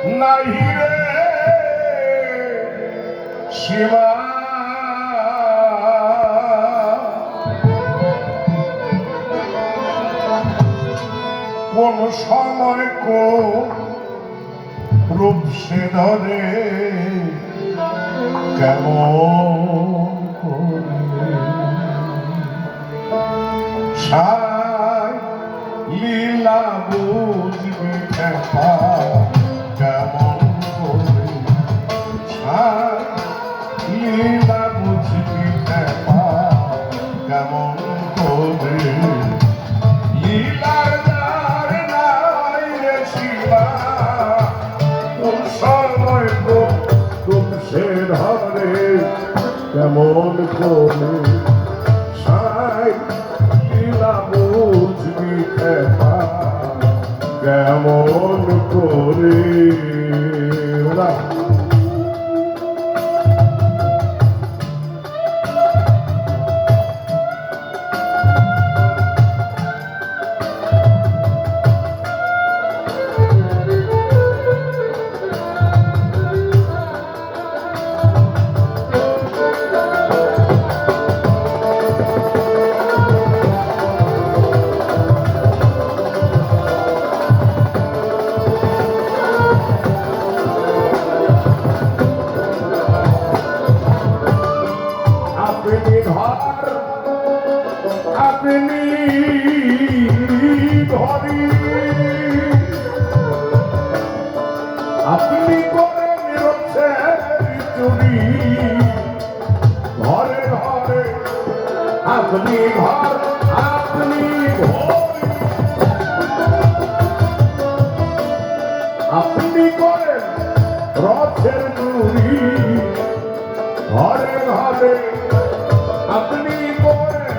নাহি রে শিবা কোন সময় রূপ সে ধরে কেমন সাই লীলা বুঝবি খেপা কেমন করে সাই লীলা বুঝবি খেপা কেমন করে লীলার দ্বার নাই রে শিবা কোন সময় রূপ সে ধরে কেমন করে সাই লীলা বুঝবি খেপা কেমন করে আপনি ধরি আপনি করেন হচ্ছে চুরি ঘরে ঘরে আপনি ঘর আপনি আপনি করেন রথের চুরি ঘরে ঘরে আপনি করেন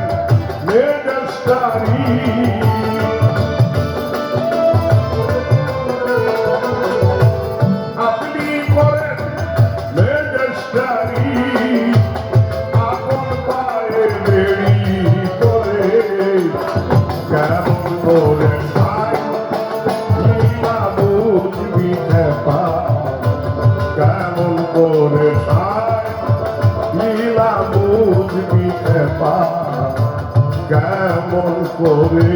মেডস্টারি আপনি করেন মেডস্টারি আপন পায়ে বেড়ি করে কেমন করে সাই লীলা বুঝবি খেপা কেমন করে সাই লীলা বুঝবি খেপা কেমন করে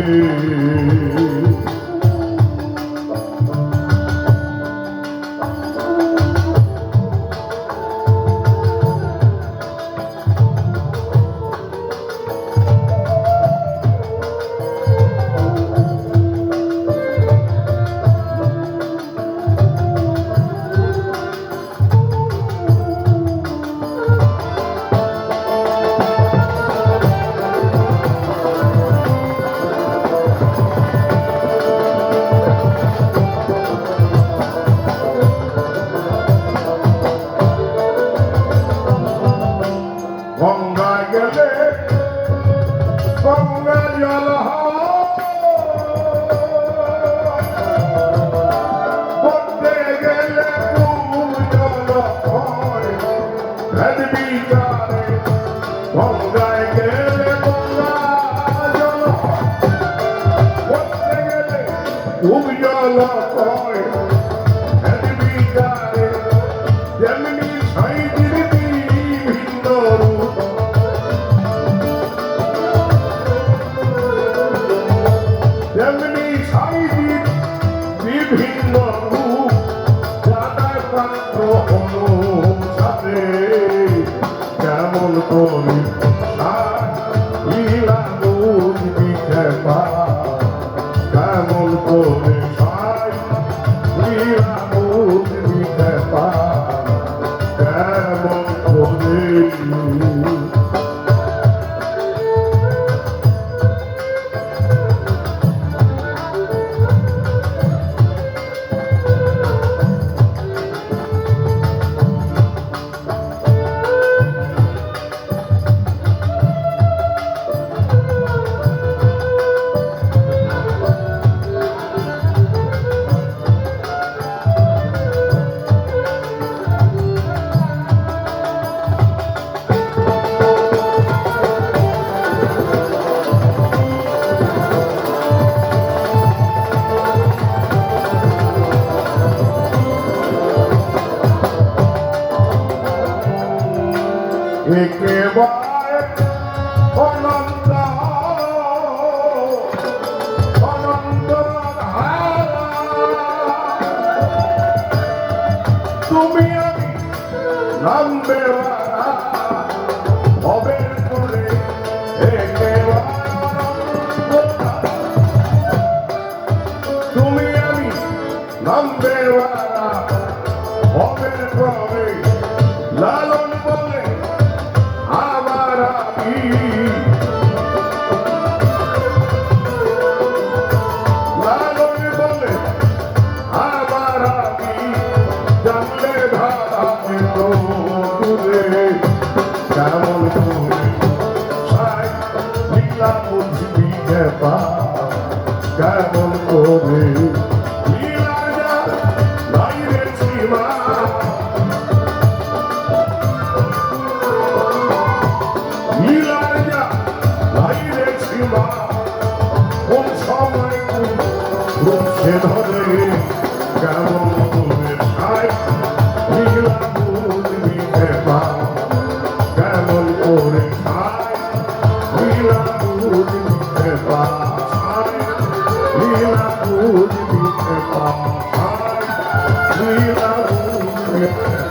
গঙ্গায় গেলে গঙ্গা জল করতে গেলে খুব জল হয় বিচারে গঙ্গায় গেলে গঙ্গা জল করতে গেলে খুব জল হয় বিচারে যেমনি সাইজির বিভিন্ন রূপ যেমনি সাইজির বিভিন্ন রূপ যাদায় পাত্র অনুসারে কেমন করি লীলা বুঝবি খেপা কেমন করে লীলা বুঝবি খেপা কেমন করে একেবারে অনন্ত অনন্ত ধারা। তুমি আমি নামবে হবে করে একেবারে অনন্ত ধারা। তুমি আমি নামবে হবে করে লালন বলে আবার আমি লালন বলে আবার আমি জানলে ধারা দূরে কেমন করে সাই লীলা বুঝবি পা কেমন করে লীলা যা বাইরে সীমা কোন সময় সে ধরে কেমন করে খায় লীলা বুঝবি পা কেমন করে খায় লীলা বুঝবি পা লীলা বুঝবি পা লীলা বুঝবি